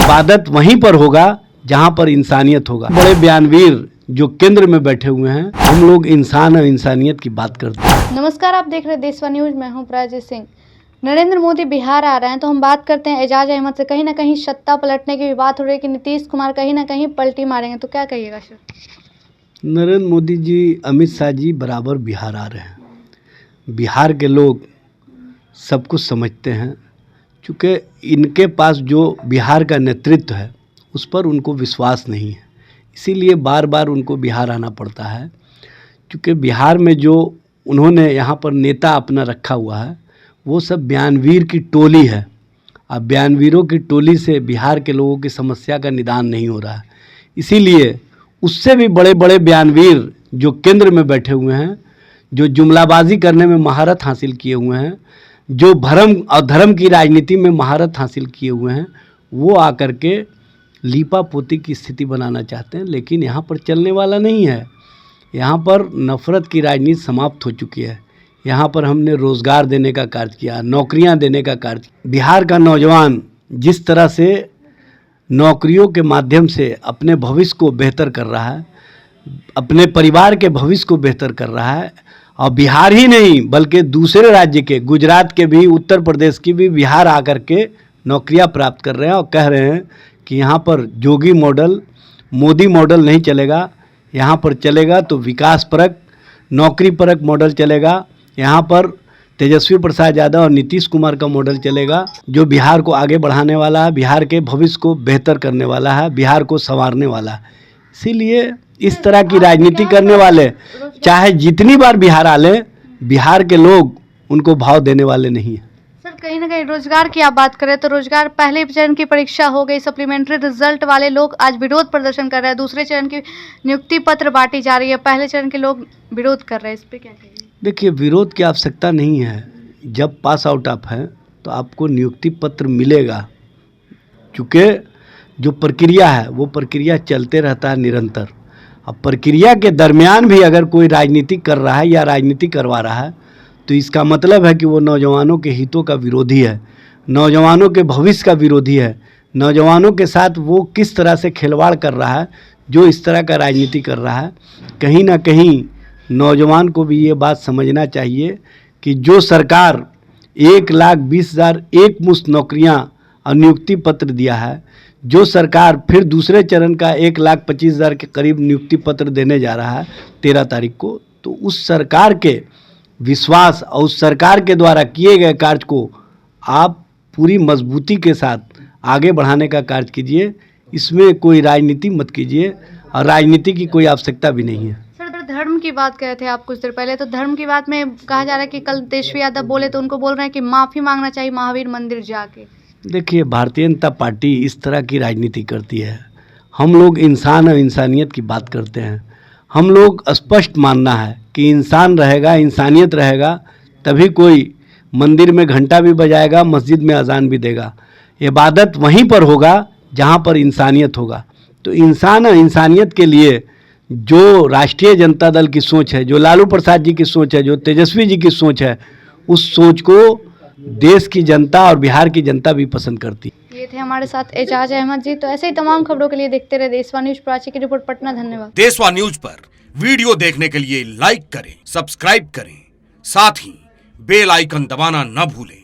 इबादत वहीं पर होगा जहां पर इंसानियत होगा। बड़े बयानवीर जो केंद्र में बैठे हुए हैं, हम लोग इंसान और इंसानियत की बात करते हैं। नमस्कार, आप देख रहे हैं देशवा न्यूज। मैं हूं प्राची सिंह। नरेंद्र मोदी बिहार आ रहे हैं तो हम बात करते हैं एजाज अहमद से। कहीं ना कहीं सत्ता पलटने की भी बात हो रही है कि नीतीश कुमार कहीं ना कहीं पलटी मारेंगे, तो क्या कहिएगा सर? नरेंद्र मोदी जी, अमित शाह जी बराबर बिहार आ रहे हैं। बिहार के लोग सब कुछ समझते हैं, क्योंकि इनके पास जो बिहार का नेतृत्व है उस पर उनको विश्वास नहीं है, इसीलिए बार बार उनको बिहार आना पड़ता है। क्योंकि बिहार में जो उन्होंने यहाँ पर नेता अपना रखा हुआ है वो सब बयानवीर की टोली है। अब बयानवीरों की टोली से बिहार के लोगों की समस्या का निदान नहीं हो रहा है, इसीलिए उससे भी बड़े बड़े बयानवीर जो केंद्र में बैठे हुए हैं, जो जुमलाबाजी करने में महारत हासिल किए हुए हैं, जो भरम और धर्म की राजनीति में महारत हासिल किए हुए हैं, वो आकर के लीपा पोती की स्थिति बनाना चाहते हैं। लेकिन यहाँ पर चलने वाला नहीं है। यहाँ पर नफ़रत की राजनीति समाप्त हो चुकी है। यहाँ पर हमने रोज़गार देने का कार्य किया, नौकरियाँ देने का कार्य किया। बिहार का नौजवान जिस तरह से नौकरियों के माध्यम से अपने भविष्य को बेहतर कर रहा है, अपने परिवार के भविष्य को बेहतर कर रहा है, और बिहार ही नहीं बल्कि दूसरे राज्य के, गुजरात के भी, उत्तर प्रदेश की भी बिहार आकर के नौकरियां प्राप्त कर रहे हैं और कह रहे हैं कि यहाँ पर जोगी मॉडल, मोदी मॉडल नहीं चलेगा। यहाँ पर चलेगा तो विकास परक, नौकरी परक मॉडल चलेगा। यहाँ पर तेजस्वी प्रसाद यादव और नीतीश कुमार का मॉडल चलेगा, जो बिहार को आगे बढ़ाने वाला है, बिहार के भविष्य को बेहतर करने वाला है, बिहार को संवारने वाला है। इसीलिए इस तरह की राजनीति करने वाले चाहे जितनी बार बिहार आ लें, बिहार के लोग उनको भाव देने वाले नहीं हैं। सर, कहीं ना कहीं रोजगार की आप बात करें तो रोजगार पहले चरण की परीक्षा हो गई, सप्लीमेंट्री रिजल्ट वाले लोग आज विरोध प्रदर्शन कर रहे हैं। दूसरे चरण की नियुक्ति पत्र बांटी जा रही है, पहले चरण के लोग विरोध कर रहे हैं, इस पर क्या कहेंगे? देखिए, विरोध की आवश्यकता नहीं है। जब पास आउट आप हैं तो आपको नियुक्ति पत्र मिलेगा, क्योंकि जो प्रक्रिया है वो प्रक्रिया चलते रहता है निरंतर। अब प्रक्रिया के दरमियान भी अगर कोई राजनीति कर रहा है या राजनीति करवा रहा है तो इसका मतलब है कि वो नौजवानों के हितों का विरोधी है, नौजवानों के भविष्य का विरोधी है। नौजवानों के साथ वो किस तरह से खिलवाड़ कर रहा है जो इस तरह का राजनीति कर रहा है। कहीं ना कहीं नौजवान को भी ये बात समझना चाहिए कि जो सरकार 1,20,000 एक मुश्त नौकरियां और नियुक्ति पत्र दिया है, जो सरकार फिर दूसरे चरण का 1,25,000 के करीब नियुक्ति पत्र देने जा रहा है 13 तारीख को, तो उस सरकार के विश्वास और उस सरकार के द्वारा किए गए कार्य को आप पूरी मजबूती के साथ आगे बढ़ाने का कार्य कीजिए। इसमें कोई राजनीति मत कीजिए और राजनीति की कोई आवश्यकता भी नहीं है। सर, धर्म की बात कहे थे आप कुछ देर पहले, तो धर्म की बात में कहा जा रहा है कि कल तेजस्वी यादव बोले तो उनको बोल रहे हैं कि माफ़ी मांगना चाहिए महावीर मंदिर जाके। देखिए, भारतीय जनता पार्टी इस तरह की राजनीति करती है। हम लोग इंसान और इंसानियत की बात करते हैं। हम लोग स्पष्ट मानना है कि इंसान रहेगा, इंसानियत रहेगा, तभी कोई मंदिर में घंटा भी बजाएगा, मस्जिद में अजान भी देगा। इबादत वहीं पर होगा जहां पर इंसानियत होगा। तो इंसान और इंसानियत के लिए जो राष्ट्रीय जनता दल की सोच है, जो लालू प्रसाद जी की सोच है, जो तेजस्वी जी की सोच है, उस सोच को देश की जनता और बिहार की जनता भी पसंद करती है। ये थे हमारे साथ एजाज अहमद जी। तो ऐसे ही तमाम खबरों के लिए देखते रहे देशवा न्यूज। प्राची की रिपोर्ट, पटना। धन्यवाद। देशवा न्यूज पर वीडियो देखने के लिए लाइक करें, सब्सक्राइब करें, साथ ही बेल आइकन दबाना न भूलें।